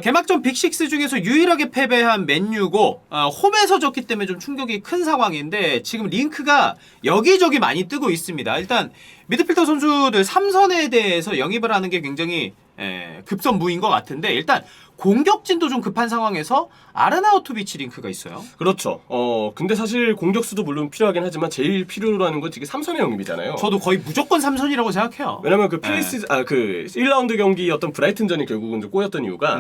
개막전 빅6 중에서 유일하게 패배한 맨유고 홈에서 졌기 때문에 좀 충격이 큰 상황인데 지금 링크가 여기저기 많이 뜨고 있습니다. 일단 미드필더 선수들 3선에 대해서 영입을 하는 게 굉장히 급선무인 것 같은데 일단 공격진도 좀 급한 상황에서 아르나우토비치 링크가 있어요. 그렇죠. 근데 사실 공격수도 물론 필요하긴 하지만 제일 필요로 하는 건 지금 3선의 영입이잖아요. 저도 거의 무조건 3선이라고 생각해요. 왜냐면 그 1라운드 경기였던 브라이튼전이 결국은 좀 꼬였던 이유가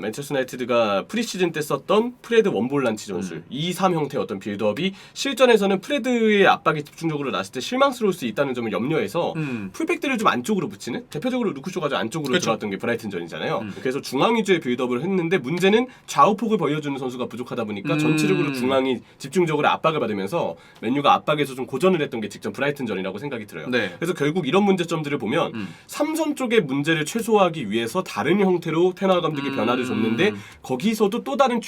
맨체스터 유나이티드가 프리시즌 때 썼던 프레드 원볼란치 전술 2-3 형태의 어떤 빌드업이 실전에서는 프레드의 압박이 집중적으로 났을 때 실망스러울 수 있다는 점을 염려해서 풀백들을 좀 안쪽으로 붙이는 대표적으로 루크쇼가 좀 안쪽으로 그렇죠. 들어왔던 게 브라이튼전이잖아요. 그래서 중앙 위주의 빌드업을 했는데 문제는 좌우폭을 벌려주는 선수가 부족하다 보니까 전체적으로 중앙이 집중적으로 압박을 받으면서 맨유가 압박에서 좀 고전을 했던 게 직전 브라이튼전이라고 생각이 들어요. 네. 그래서 결국 이런 문제점들을 보면 3선 쪽의 문제를 최소화하기 위해서 다른 형태로 테너 감독이 변화를 줬는데 거기서도 또 다른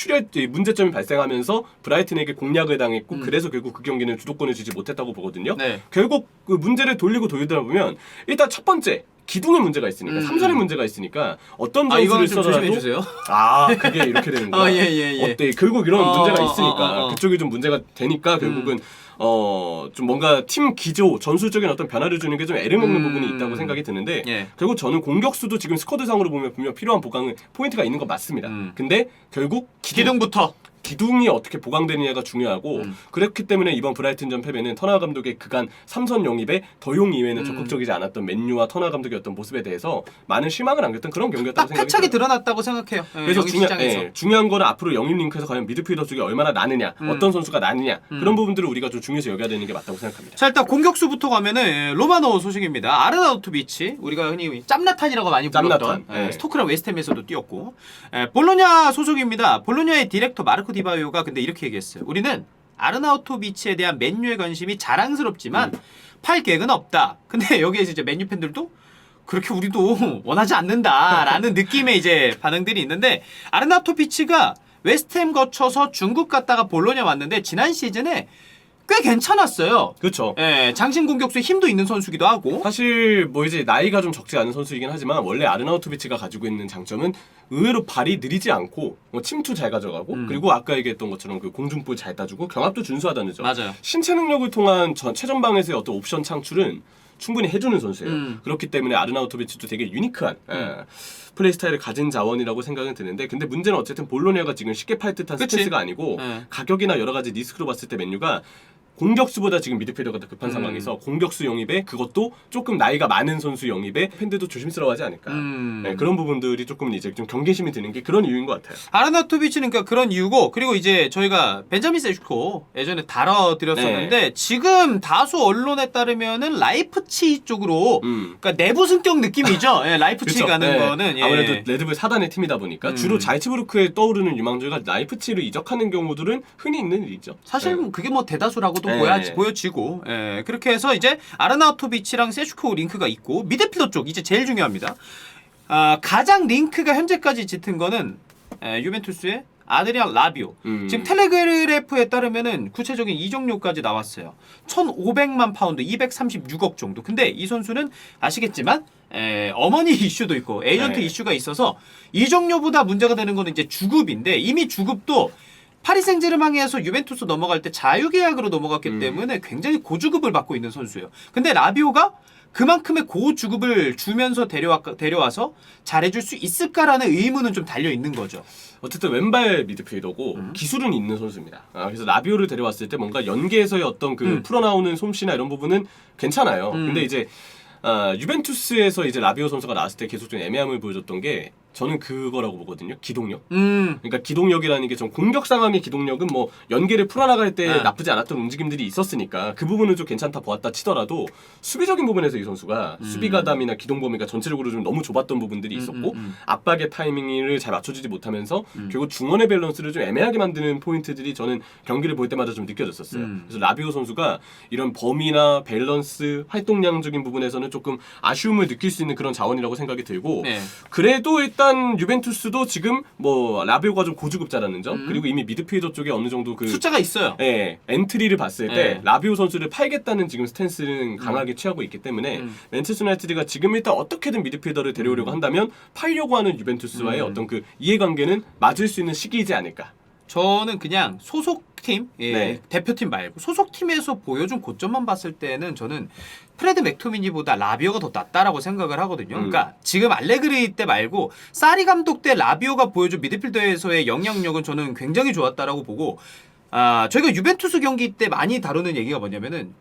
문제점이 발생하면서 브라이튼에게 공략을 당했고 그래서 결국 그 경기는 주도권을 주지 못했다고 보거든요. 네. 결국 그 문제를 돌리고 돌리다 보면 일단 첫 번째 기둥에 문제가 있으니까 3선에 문제가 있으니까 어떤 전술을 써더라도 그게 이렇게 되는 거야. 예. 어때? 결국 이런 문제가 있으니까 그쪽이 좀 문제가 되니까 결국은 좀 뭔가 팀 기조, 전술적인 어떤 변화를 주는 게 좀 애를 먹는 부분이 있다고 생각이 드는데 결국 저는 공격수도 지금 스쿼드상으로 보면 분명 필요한 보강 포인트가 있는 건 맞습니다. 근데 결국 기둥부터 기둥이 어떻게 보강되느냐가 중요하고 그렇기 때문에 이번 브라이튼전 패배는 터너 감독의 그간 3선 영입에 더용 이외에는 적극적이지 않았던 맨유와 터너 감독의 어떤 모습에 대해서 많은 실망을 안겼던 그런 경기였다고 딱 생각이 패착이 들어요. 드러났다고 생각해요. 그래서 중요한 거는 앞으로 영입 링크에서 과연 미드필더 쪽이 얼마나 나느냐, 어떤 선수가 나느냐 그런 부분들을 우리가 좀 중요시 여겨야 되는 게 맞다고 생각합니다. 자, 일단 공격수부터 가면은 로마노 소식입니다. 아르나우토비치, 우리가 흔히 짬나탄이라고 많이 불렀던 스토크랑 웨스트햄에서도 뛰었고 볼로냐 소속입니다. 볼로냐의 디렉터 마르코 디바요가 근데 이렇게 얘기했어요. 우리는 아르나우토비치에 대한 맨유의 관심이 자랑스럽지만 팔 계획은 없다. 근데 여기에서 이제 맨유 팬들도 그렇게 우리도 원하지 않는다라는 느낌의 이제 반응들이 있는데 아르나우토비치가 웨스트햄 거쳐서 중국 갔다가 볼로냐 왔는데 지난 시즌에 꽤 괜찮았어요. 그렇죠. 장신 공격수에 힘도 있는 선수기도 하고. 사실 뭐 이제 나이가 좀 적지 않은 선수이긴 하지만 원래 아르나우토비치가 가지고 있는 장점은 의외로 발이 느리지 않고 침투 잘 가져가고 그리고 아까 얘기했던 것처럼 그 공중볼 잘 따주고 경합도 준수하다는 점. 맞아요. 신체 능력을 통한 최전방에서의 어떤 옵션 창출은 충분히 해주는 선수예요. 그렇기 때문에 아르나우토비치도 되게 유니크한 플레이 스타일을 가진 자원이라고 생각은 드는데 근데 문제는 어쨌든 볼로냐가 지금 쉽게 팔 듯한 스탠스가 아니고 가격이나 여러 가지 리스크로 봤을 때 맨유가 공격수보다 지금 미드필더가 더 급한 상황에서 공격수 영입에 그것도 조금 나이가 많은 선수 영입에 팬들도 조심스러워하지 않을까. 그런 부분들이 조금 이제 좀 경계심이 드는 게 그런 이유인 것 같아요. 아르나우토비치는 그러니까 그런 이유고 그리고 이제 저희가 벤자민 세슈코 예전에 다뤄드렸었는데 지금 다수 언론에 따르면은 라이프치히 쪽으로 그러니까 내부 승격 느낌이죠. 라이프치히 가는 거는 아무래도 레드불 사단의 팀이다 보니까 주로 잘츠부르크에 떠오르는 유망주가 라이프치히로 이적하는 경우들은 흔히 있는 일이죠. 사실 그게 뭐 대다수라고도 보여지고 그렇게 해서 이제 아르나우토비치랑 세슈코 링크가 있고 미드필더 쪽 이제 제일 중요합니다. 가장 링크가 현재까지 짙은 거는 유벤투스의 아드리안 라비오. 지금 텔레그래프에 따르면은 구체적인 이적료까지 나왔어요. 1,500만 파운드, 236억 정도. 근데 이 선수는 아시겠지만 어머니 이슈도 있고 에이전트 이슈가 있어서 이적료보다 문제가 되는 거는 이제 주급인데 이미 주급도 파리 생제르맹에서 유벤투스 넘어갈 때 자유계약으로 넘어갔기 때문에 굉장히 고주급을 받고 있는 선수예요. 근데 라비오가 그만큼의 고주급을 주면서 데려와서 잘해줄 수 있을까라는 의문은 좀 달려있는 거죠. 어쨌든 왼발 미드필더고 기술은 있는 선수입니다. 그래서 라비오를 데려왔을 때 뭔가 연계에서의 어떤 그 풀어나오는 솜씨나 이런 부분은 괜찮아요. 근데 이제 유벤투스에서 이제 라비오 선수가 나왔을 때 계속 좀 애매함을 보여줬던 게 저는 그거라고 보거든요. 기동력. 그러니까 기동력이라는 게 좀 공격 상황의 기동력은 뭐 연계를 풀어나갈 때 나쁘지 않았던 움직임들이 있었으니까 그 부분은 좀 괜찮다 보았다 치더라도 수비적인 부분에서 이 선수가 수비 가담이나 기동 범위가 전체적으로 좀 너무 좁았던 부분들이 있었고 압박의 타이밍을 잘 맞춰주지 못하면서 결국 중원의 밸런스를 좀 애매하게 만드는 포인트들이 저는 경기를 볼 때마다 좀 느껴졌었어요. 그래서 라비오 선수가 이런 범위나 밸런스, 활동량적인 부분에서는 조금 아쉬움을 느낄 수 있는 그런 자원이라고 생각이 들고 그래도 일단 일단 유벤투스도 지금 뭐 라비오가 좀 고주급자라는 점 그리고 이미 미드필더 쪽에 어느 정도 그 숫자가 있어요. 예, 엔트리를 봤을 때 예. 라비오 선수를 팔겠다는 지금 스탠스는 강하게 취하고 있기 때문에 맨체스터 유나이티드가 지금 일단 어떻게든 미드필더를 데려오려고 한다면 팔려고 하는 유벤투스와의 어떤 그 이해관계는 맞을 수 있는 시기이지 않을까. 저는 그냥 소속팀, 네. 대표팀 말고 소속팀에서 보여준 고점만 봤을 때는 저는 프레드 맥토미니보다 라비오가 더 낫다라고 생각을 하거든요. 그러니까 지금 알레그리 때 말고 사리 감독 때 라비오가 보여준 미드필더에서의 영향력은 저는 굉장히 좋았다라고 보고 저희가 유벤투스 경기 때 많이 다루는 얘기가 뭐냐면은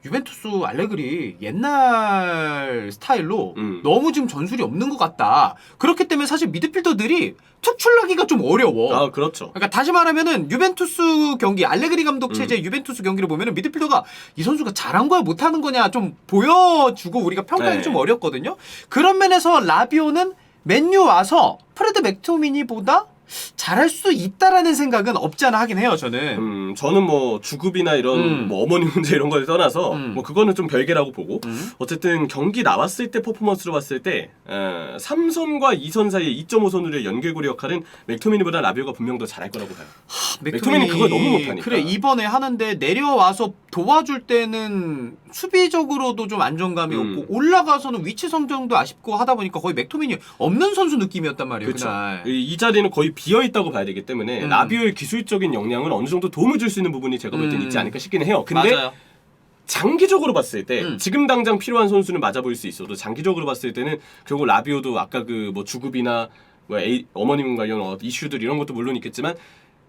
유벤투스 알레그리 옛날 스타일로 너무 지금 전술이 없는 것 같다. 그렇기 때문에 사실 미드필더들이 특출나기가 좀 어려워. 아, 그렇죠. 그러니까 다시 말하면은 유벤투스 경기 알레그리 감독 체제 유벤투스 경기를 보면은 미드필더가 이 선수가 잘한 거야 못하는 거냐 좀 보여주고 우리가 평가하기 네. 좀 어렵거든요. 그런 면에서 라비오는 맨유 와서 프레드 맥토미니보다 잘할 수 있다라는 생각은 없지 않아 하긴 해요. 저는. 저는 뭐 주급이나 이런 뭐 어머니 문제 이런 걸 떠나서 뭐 그거는 좀 별개라고 보고 어쨌든 경기 나왔을 때 퍼포먼스로 봤을 때 3선과 2선 사이의 2.5선으로의 연결고리 역할은 맥토미니보다 라비오가 분명 더 잘할 거라고 봐요. 맥토미니 그걸 너무 못하니까. 그래 이번에 하는데 내려와서 도와줄 때는 수비적으로도 좀 안정감이 없고 올라가서는 위치 선정도 아쉽고 하다 보니까 거의 맥토미니 없는 선수 느낌이었단 말이에요. 그렇죠. 그날. 이 자리는 거의 비어 있다고 봐야 되기 때문에 라비오의 기술적인 역량은 어느 정도 도움을 줄 수 있는 부분이 제가 볼 때는 있지 않을까 싶기는 해요. 근데 맞아요. 장기적으로 봤을 때 지금 당장 필요한 선수는 맞아 보일 수 있어도 장기적으로 봤을 때는 결국 라비오도 아까 그 뭐 주급이나 뭐 어머님 관련 이슈들 이런 것도 물론 있겠지만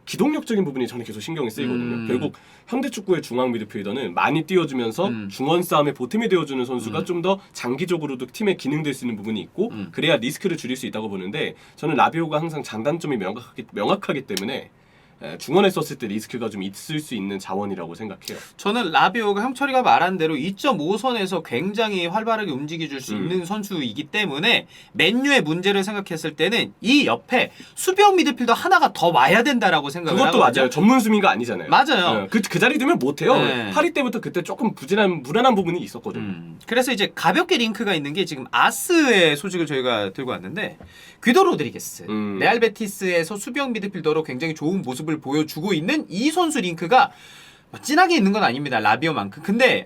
기동력적인 부분이 저는 계속 신경이 쓰이거든요. 결국 현대축구의 중앙 미드필더는 많이 띄워주면서 중원 싸움의 보탬이 되어주는 선수가 좀 더 장기적으로도 팀에 기능될 수 있는 부분이 있고 그래야 리스크를 줄일 수 있다고 보는데 저는 라비오가 항상 장단점이 명확하기 때문에 중원에 썼을 때 리스크가 좀 있을 수 있는 자원이라고 생각해요. 저는 라비오가 형철이가 말한 대로 2.5선에서 굉장히 활발하게 움직여줄 수 있는 선수이기 때문에 맨유의 문제를 생각했을 때는 이 옆에 수비형 미드필더 하나가 더 와야 된다라고 생각을 그것도 하거든요. 맞아요. 전문 수비가 아니잖아요. 맞아요. 그 자리 되면 못해요. 네. 파리 때부터 그때 조금 불안한 부분이 있었거든요. 그래서 이제 가볍게 링크가 있는 게 지금 아스의 소식을 저희가 들고 왔는데 귀도 로드리게스 레알 베티스에서 수비형 미드필더로 굉장히 좋은 모습을 보여주고 있는 이 선수 링크가 진하게 있는 건 아닙니다. 라비오만큼. 근데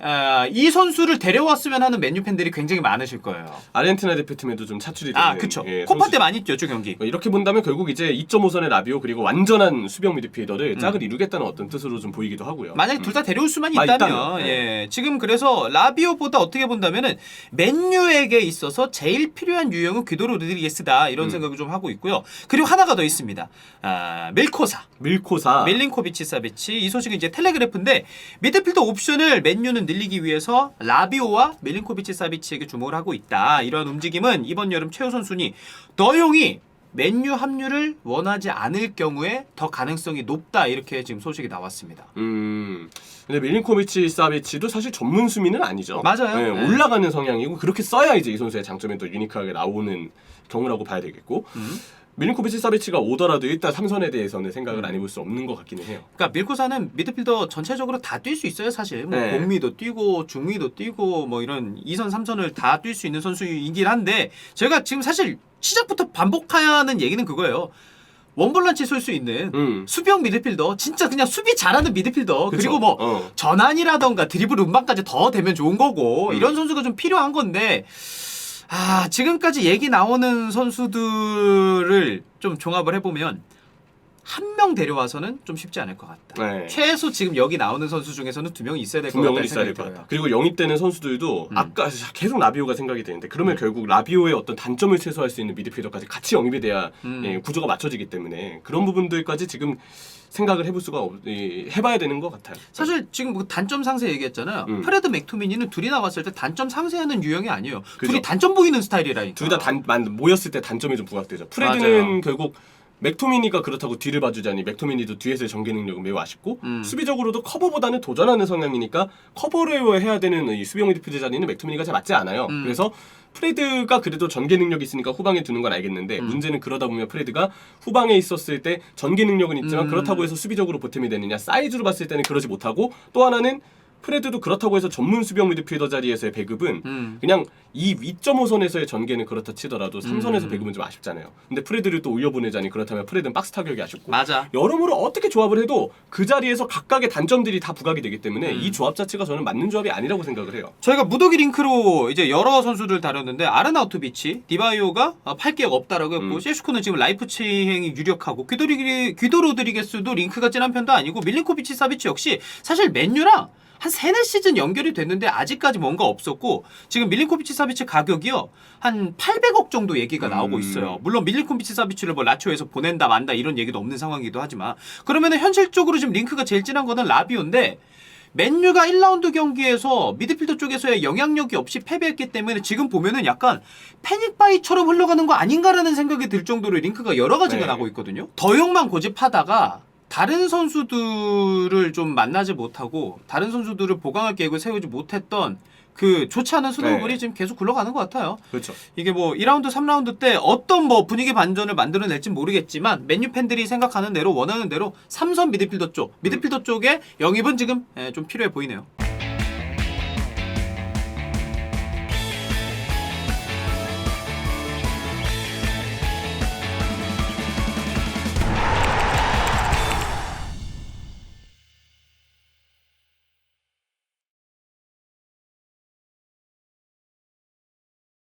이 선수를 데려왔으면 하는 맨유 팬들이 굉장히 많으실 거예요. 아르헨티나 대표팀에도 좀 차출이 되는 그쵸. 예, 코파 선수. 때 많이 뛰었죠 경기. 이렇게 본다면 결국 이제 2.5선의 라비오 그리고 완전한 수비형 미드필더를 짝을 이루겠다는 어떤 뜻으로 좀 보이기도 하고요. 만약에 둘 다 데려올 수만 아, 있다면 있다면, 예. 지금 그래서 라비오보다 어떻게 본다면은 맨유에게 있어서 제일 필요한 유형은 귀도 로드리게스다 이런 생각을 좀 하고 있고요. 그리고 하나가 더 있습니다. 밀코사. 밀린코비치 사비치 이 소식은 이제 텔레그래프인데 미드필더 옵션을 맨유는 늘리기 위해서 라비오와 밀린코비치 사비치에게 주목을 하고 있다. 이런 움직임은 이번 여름 최우선 순위 더용이 맨유 합류를 원하지 않을 경우에 더 가능성이 높다. 이렇게 지금 소식이 나왔습니다. 근데 밀린코비치 사비치도 사실 전문 수비는 아니죠. 맞아요. 네, 네. 올라가는 성향이고 그렇게 써야 이제 이 선수의 장점이 또 유니크하게 나오는 경우라고 봐야 되겠고. 밀린코비치 사비치가 오더라도 일단 3선에 대해서는 생각을 안 해볼 수 없는 것 같기는 해요. 그러니까 밀코사는 미드필더 전체적으로 다 뛸 수 있어요, 사실. 뭐 네. 공미도 뛰고 중미도 뛰고 뭐 이런 2선, 3선을 다 뛸 수 있는 선수이긴 한데 제가 지금 사실 시작부터 반복하는 얘기는 그거예요. 원볼란치 쏠 수 있는 수비형 미드필더, 진짜 그냥 수비 잘하는 미드필더, 그쵸. 그리고 뭐 전환이라던가 드리블 운반까지 더 되면 좋은 거고 이런 선수가 좀 필요한 건데 지금까지 얘기 나오는 선수들을 좀 종합을 해보면 한 명 데려와서는 좀 쉽지 않을 것 같다. 네. 최소 지금 여기 나오는 선수 중에서는 2명이 있어야 될 것 2명은 같다는 있어야 생각이 될 것 들어요. 같다. 그리고 영입되는 선수들도 아까 계속 라비오가 생각이 되는데 그러면 결국 라비오의 어떤 단점을 최소화할 수 있는 미드필더까지 같이 영입이 돼야 구조가 맞춰지기 때문에 그런 부분들까지 지금 생각을 해볼 수가 해봐야 되는 것 같아요. 사실 지금 뭐 단점 상세 얘기했잖아요. 프레드 맥토미니는 둘이 나왔을 때 단점 상세하는 유형이 아니에요. 그죠. 둘이 단점 보이는 스타일이라니까. 둘 다 모였을 때 단점이 좀 부각되죠. 프레드는 결국 맥토미니가 그렇다고 뒤를 봐주자니 맥토미니도 뒤에서의 전개 능력은 매우 아쉽고 수비적으로도 커버보다는 도전하는 성향이니까 커버를 해야 되는 이 수비형 미드필더 자리는 맥토미니가 잘 맞지 않아요. 그래서 프레드가 그래도 전개 능력이 있으니까 후방에 두는 건 알겠는데 문제는 그러다 보면 프레드가 후방에 있었을 때 전개 능력은 있지만 그렇다고 해서 수비적으로 보탬이 되느냐 사이즈로 봤을 때는 그러지 못하고 또 하나는 프레드도 그렇다고 해서 전문 수비형 미드필더 자리에서의 배급은 그냥 이 2.5선에서의 전개는 그렇다 치더라도 3선에서 배급은 좀 아쉽잖아요. 근데 프레드를 또 올려보내자니 그렇다면 프레드는 박스 타격이 아쉽고 맞아. 여러모로 어떻게 조합을 해도 그 자리에서 각각의 단점들이 다 부각이 되기 때문에 이 조합 자체가 저는 맞는 조합이 아니라고 생각을 해요. 저희가 무더기 링크로 이제 여러 선수들 다뤘는데 아르나우토비치, 디바이오가 8개역 없다라고 했고 셰슈코는 지금 라이프치행이 유력하고 귀도 로드리게스도 링크가 진한 편도 아니고 밀린코비치 사비치 역시 사실 맨유랑 한 3-4시즌 연결이 됐는데 아직까지 뭔가 없었고 지금 밀린코비치 사비치 가격이요 한 800억 정도 얘기가 나오고 있어요. 물론 밀린코비치 사비치를 뭐 라치오에서 보낸다 만다 이런 얘기도 없는 상황이기도 하지만 그러면은 현실적으로 지금 링크가 제일 진한 거는 라비오인데 맨유가 1라운드 경기에서 미드필더 쪽에서의 영향력이 없이 패배했기 때문에 지금 보면은 약간 패닉바이처럼 흘러가는 거 아닌가라는 생각이 들 정도로 링크가 여러 가지가 나고 있거든요. 더용만 고집하다가 다른 선수들을 좀 만나지 못하고 다른 선수들을 보강할 계획을 세우지 못했던 그 좋지 않은 스노우볼이 지금 계속 굴러가는 것 같아요. 그렇죠. 이게 뭐 2라운드, 3라운드 때 어떤 뭐 분위기 반전을 만들어낼지 모르겠지만 맨유 팬들이 생각하는 대로 원하는 대로 3선 미드필더 쪽에 영입은 지금 좀 필요해 보이네요.